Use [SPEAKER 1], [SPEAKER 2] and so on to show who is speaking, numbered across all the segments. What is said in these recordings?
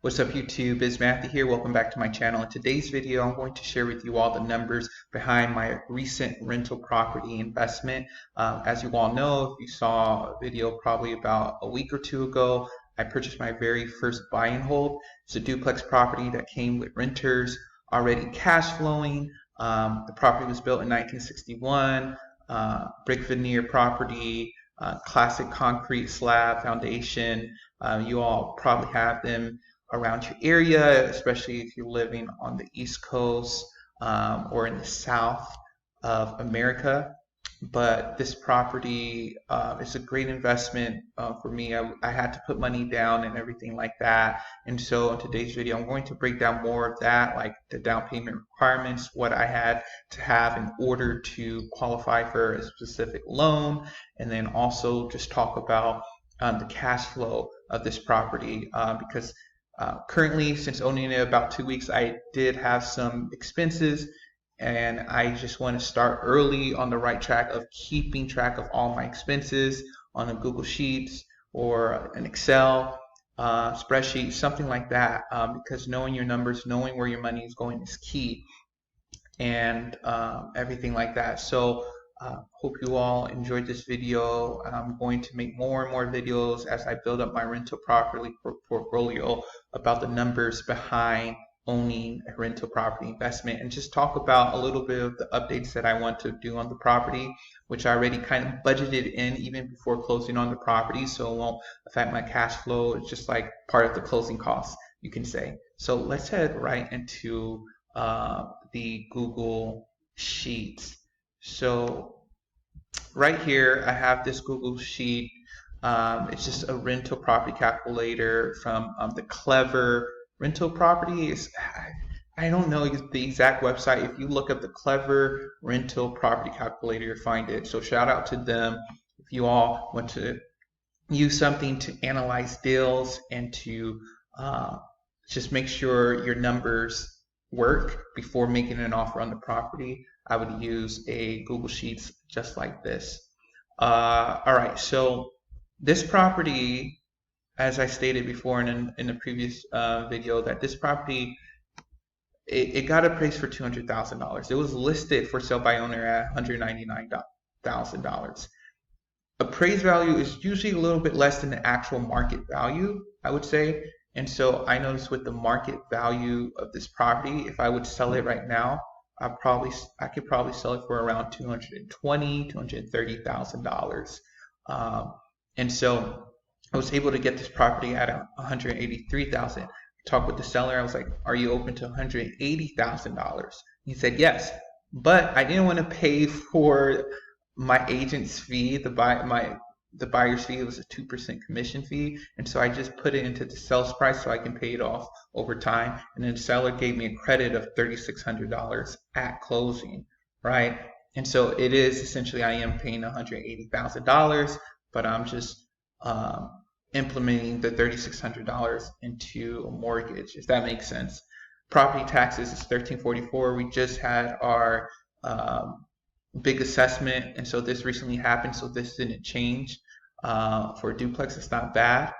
[SPEAKER 1] What's up YouTube, it's Matthew here. Welcome back to my channel. In today's video, I'm going to share with you all the numbers behind my recent rental property investment. As you all know, if you saw a video probably about a week or two ago, I purchased my very first buy and hold. It's a duplex property that came with renters already cash flowing. The property was built in 1961, brick veneer property, classic concrete slab foundation. You all probably have them around your area, especially if you're living on the East Coast or in the South of America. But this property is a great investment for me. I had to put money down and everything like that. And so in today's video, I'm going to break down more of that, like the down payment requirements, what I had to have in order to qualify for a specific loan, and then also just talk about the cash flow of this property because currently, since owning it about 2 weeks, I did have some expenses, and I just want to start early on the right track of keeping track of all my expenses on a Google Sheets or an Excel spreadsheet, something like that, because knowing your numbers, knowing where your money is going is key, and everything like that. So hope you all enjoyed this video. I'm going to make more and more videos as I build up my rental property portfolio about the numbers behind owning a rental property investment, and just talk about a little bit of the updates that I want to do on the property, which I already kind of budgeted in even before closing on the property, so it won't affect my cash flow. It's just like part of the closing costs, you can say. So let's head right into the Google Sheets. So right here, I have this Google Sheet. It's just a rental property calculator from the Clever Rental Properties. I don't know the exact website. If you look up the Clever Rental Property Calculator, you'll find it. So shout out to them. If you all want to use something to analyze deals and to just make sure your numbers work before making an offer on the property, I would use a Google Sheets just like this. All right, so this property, as I stated before in the previous video, that this property, it got appraised for $200,000. It was listed for sale by owner at $199,000. Appraised value is usually a little bit less than the actual market value, I would say. And so I noticed with the market value of this property, if I would sell it right now, I could probably sell it for around $230,000. And so I was able to get this property at $183,000. Talked with the seller. I was like, "Are you open to $180,000?" He said yes, but I didn't want to pay for my agent's fee, the buyer's fee. It was a 2% commission fee, and so I just put it into the sales price so I can pay it off over time. And then the seller gave me a credit of $3,600 at closing, right? And so it is essentially, I am paying $180,000, but I'm just implementing the $3,600 into a mortgage, if that makes sense. Property taxes is $1,344. We just had our big assessment, and so this recently happened, so this didn't change. For a duplex, it's not bad.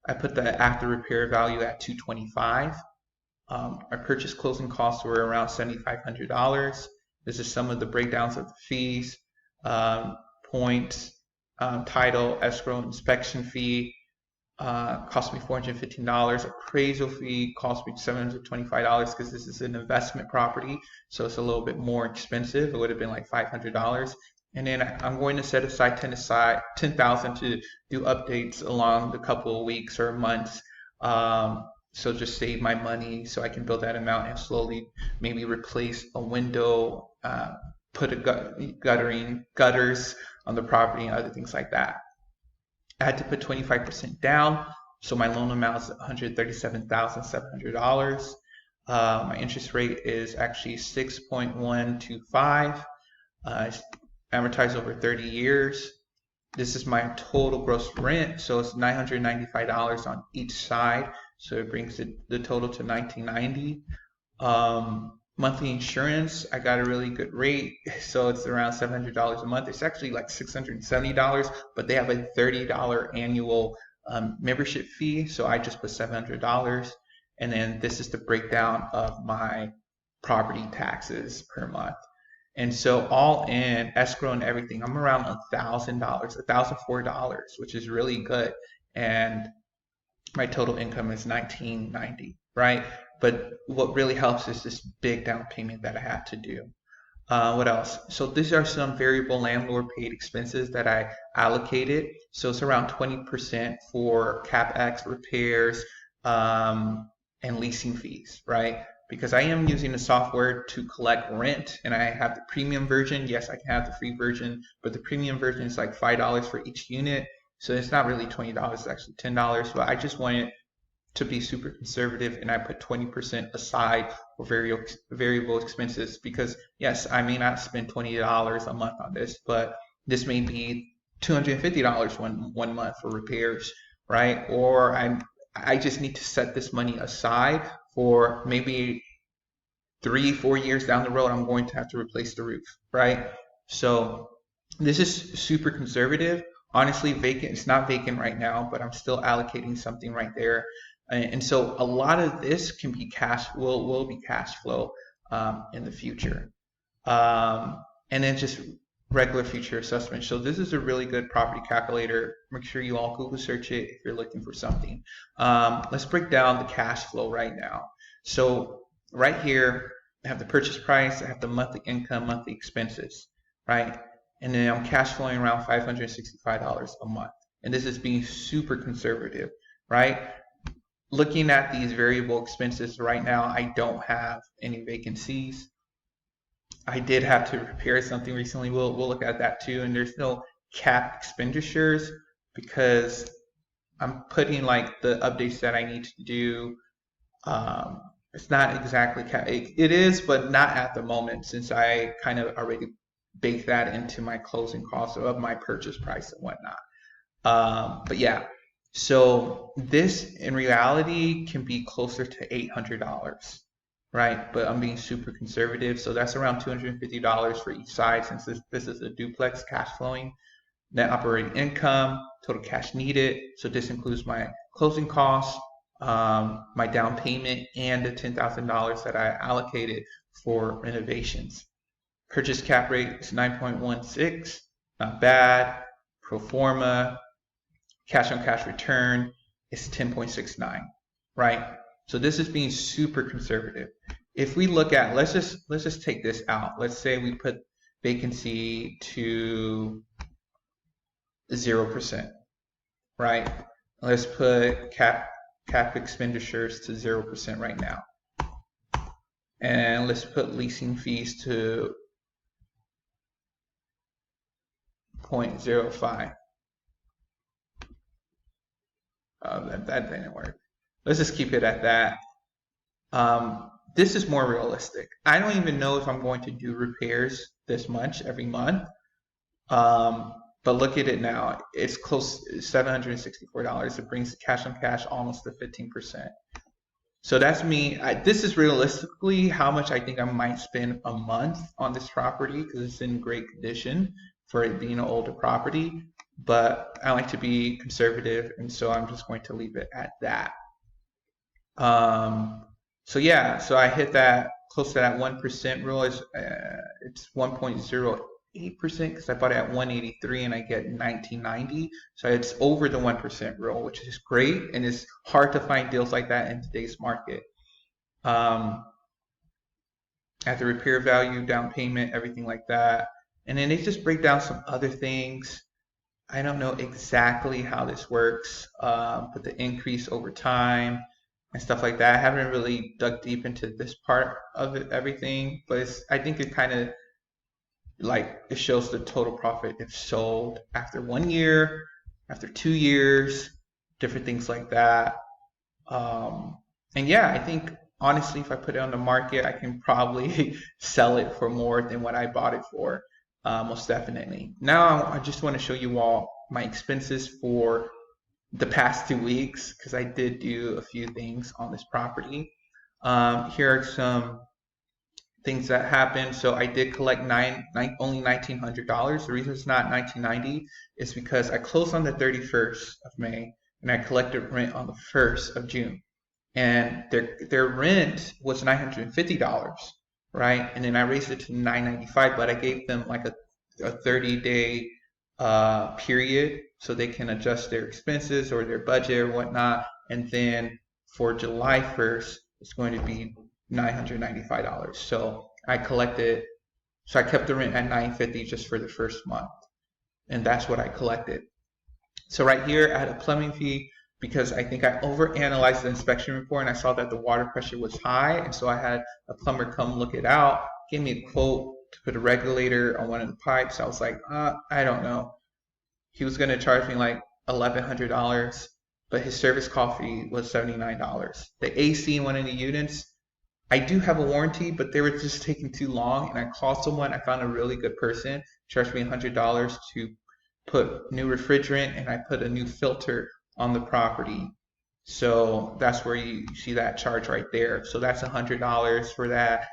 [SPEAKER 1] I put the after repair value at $225. Our purchase closing costs were around $7,500. This is some of the breakdowns of the fees, points, title, escrow, inspection fee. Cost me $415. Appraisal fee cost me $725 because this is an investment property, so it's a little bit more expensive. It would have been like $500. And then I'm going to set aside $10,000 to do updates along the couple of weeks or months. So just save my money so I can build that amount and slowly maybe replace a window, put a gutters on the property and other things like that. I had to put 25% down, so my loan amount is $137,700. My interest rate is actually 6.125. It's amortized over 30 years. This is my total gross rent, so it's $995 on each side, so it brings the total to $1,990. Monthly insurance, I got a really good rate, so it's around $700 a month. It's actually like $670, but they have a $30 annual membership fee, so I just put $700. And then this is the breakdown of my property taxes per month. And so all in escrow and everything, I'm around $1,000, $1,004, which is really good. And my total income is $1,990, right? But what really helps is this big down payment that I had to do. What else? So these are some variable landlord paid expenses that I allocated. So it's around 20% for CapEx, repairs, and leasing fees, right? Because I am using the software to collect rent and I have the premium version. Yes, I can have the free version, but the premium version is like $5 for each unit. So it's not really $20, it's actually $10. But I just wanted to be super conservative and I put 20% aside for variable expenses because yes, I may not spend $20 a month on this, but this may be $250 one month for repairs, right? Or I just need to set this money aside for maybe 3-4 years down the road, I'm going to have to replace the roof, right? So this is super conservative. Honestly, vacant, it's not vacant right now, but I'm still allocating something right there. And so a lot of this can be will be cash flow in the future. And then just regular future assessment. So this is a really good property calculator. Make sure you all Google search it if you're looking for something. Let's break down the cash flow right now. So right here, I have the purchase price, I have the monthly income, monthly expenses, right? And then I'm cash flowing around $565 a month. And this is being super conservative, right? Looking at these variable expenses right now, I don't have any vacancies. I did have to repair something recently. We'll look at that too. And there's no cap expenditures because I'm putting like the updates that I need to do. It's not exactly cap. It is, but not at the moment since I kind of already baked that into my closing costs of my purchase price and whatnot. But yeah, so this in reality can be closer to $800. Right, but I'm being super conservative, so that's around $250 for each side since this is a duplex cash flowing. Net operating income, total cash needed, so this includes my closing costs, my down payment, and the $10,000 that I allocated for renovations. Purchase cap rate is 9.16, not bad. Pro forma, cash on cash return is 10.69, right? So this is being super conservative. If we look at, let's just take this out. Let's say we put vacancy to 0%, right? Let's put cap expenditures to 0% right now. And let's put leasing fees to 0.05. That didn't work. Let's just keep it at that. This is more realistic. I don't even know if I'm going to do repairs this much every month. But look at it now. It's close to $764. It brings the cash on cash almost to 15%. So that's me. This is realistically how much I think I might spend a month on this property because it's in great condition for it being an older property. But I like to be conservative, and so I'm just going to leave it at that. So yeah, so I hit that close to that 1% rule. It's 1.08% because I bought it at 183 and I get 1990. So it's over the 1% rule, which is great, and it's hard to find deals like that in today's market. At the repair value, down payment, everything like that. And then they just break down some other things. I don't know exactly how this works, but the increase over time and stuff like that. I haven't really dug deep into this part of it, everything, but I think it kind of like it shows the total profit if sold after 1 year, after 2 years, different things like that. And yeah, I think honestly, if I put it on the market, I can probably sell it for more than what I bought it for. Most definitely. Now I just want to show you all my expenses for the past 2 weeks because I did do a few things on this property. Here are some things that happened. So I did collect only $1,900. The reason it's not $1,990 is because I closed on the 31st of May and I collected rent on the 1st of June. and their rent was $950, right? And then I raised it to $995, but I gave them like a 30-day period so they can adjust their expenses or their budget or whatnot. And then for July 1st, it's going to be $995. So I kept the rent at $950 just for the first month, and that's what I collected. So right here, I had a plumbing fee because I think I overanalyzed the inspection report and I saw that the water pressure was high, and so I had a plumber come look it out, gave me a quote to put a regulator on one of the pipes. I was like, I don't know. He was going to charge me like $1,100, but his service call fee was $79. The AC in one of the units, I do have a warranty, but they were just taking too long, and I called someone. I found a really good person, charged me $100 to put new refrigerant, and I put a new filter on the property. So that's where you see that charge right there. So that's $100 for that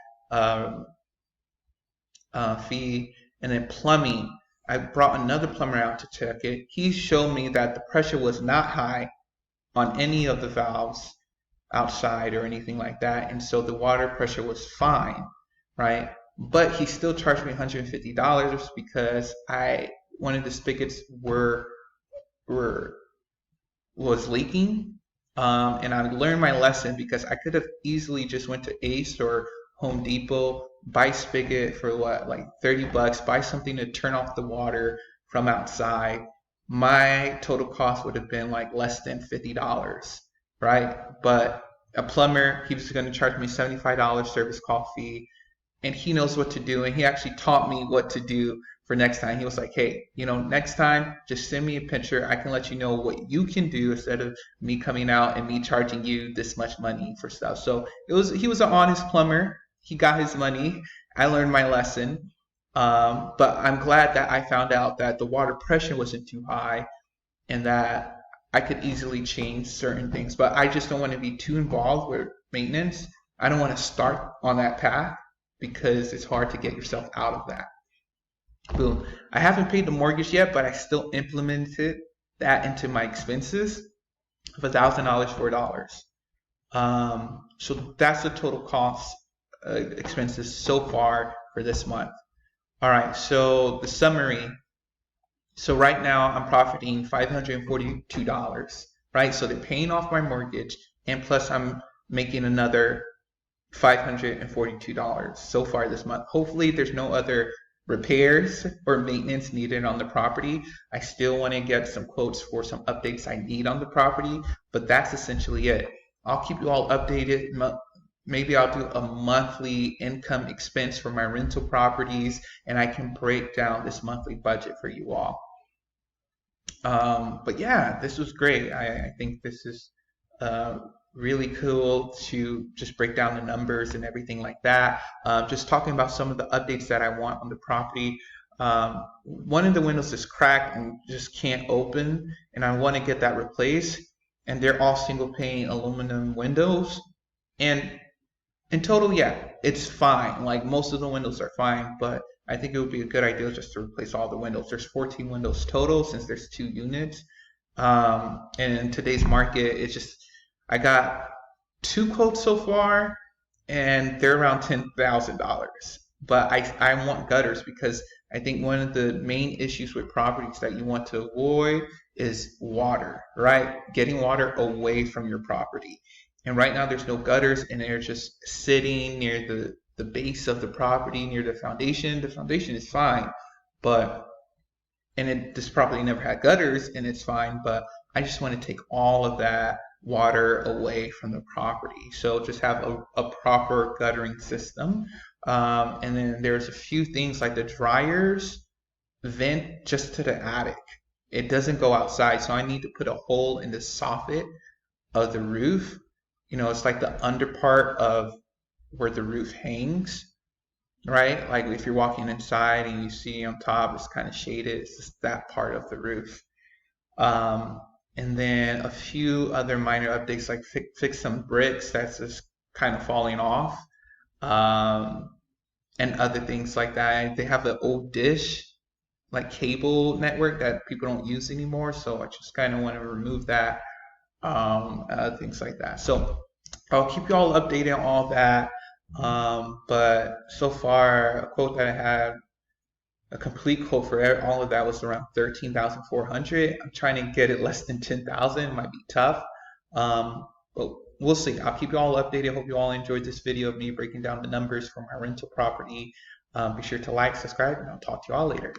[SPEAKER 1] fee. And then plumbing, I brought another plumber out to check it. He showed me that the pressure was not high on any of the valves outside or anything like that, and so the water pressure was fine, right? But he still charged me $150 because one of the spigots was leaking, and I learned my lesson because I could have easily just went to Ace or Home Depot, buy spigot for what, like $30, buy something to turn off the water from outside. My total cost would have been like less than $50, right? But a plumber, he was going to charge me $75 service call fee, and he knows what to do, and he actually taught me what to do for next time. He was like, hey, next time, just send me a picture. I can let you know what you can do instead of me coming out and me charging you this much money for stuff. So he was an honest plumber. He got his money. I learned my lesson. But I'm glad that I found out that the water pressure wasn't too high and that I could easily change certain things. But I just don't want to be too involved with maintenance. I don't want to start on that path because it's hard to get yourself out of that. Boom. I haven't paid the mortgage yet, but I still implemented that into my expenses of $1,000 for $4. So that's the total cost expenses so far for this month. All right, so the summary. So right now I'm profiting $542, right? So they're paying off my mortgage, and plus I'm making another $542 so far this month. Hopefully there's no other repairs or maintenance needed on the property. I still want to get some quotes for some updates I need on the property, but that's essentially it. I'll keep you all updated. Maybe I'll do a monthly income expense for my rental properties, and I can break down this monthly budget for you all. But yeah, this was great. I think this is really cool to just break down the numbers and everything like that. Just talking about some of the updates that I want on the property. One of the windows is cracked and just can't open, and I want to get that replaced. And they're all single pane aluminum windows. And in total, yeah, it's fine. Like most of the windows are fine, but I think it would be a good idea just to replace all the windows. There's 14 windows total since there's 2 units. And in today's market, it's just, I got 2 quotes so far, and they're around $10,000. But I want gutters because I think one of the main issues with properties that you want to avoid is water, right? Getting water away from your property. And right now there's no gutters, and they're just sitting near the base of the property, near the foundation. The foundation is fine, this property never had gutters, and it's fine, but I just want to take all of that water away from the property. So just have a proper guttering system. And then there's a few things like the dryers vent just to the attic. It doesn't go outside, so I need to put a hole in the soffit of the roof. It's like the under part of where the roof hangs, right? Like if you're walking inside and you see on top, it's kind of shaded. It's just that part of the roof. And then a few other minor updates, like fix some bricks that's just kind of falling off, and other things like that. They have an old dish, like cable network that people don't use anymore, so I just kind of want to remove that, things like that. So I'll keep you all updated on all that. But so far, a quote that I had, a complete quote for all of that was around 13,400. I'm trying to get it less than 10,000. It might be tough. But we'll see. I'll keep you all updated. Hope you all enjoyed this video of me breaking down the numbers for my rental property. Be sure to like, subscribe, and I'll talk to you all later.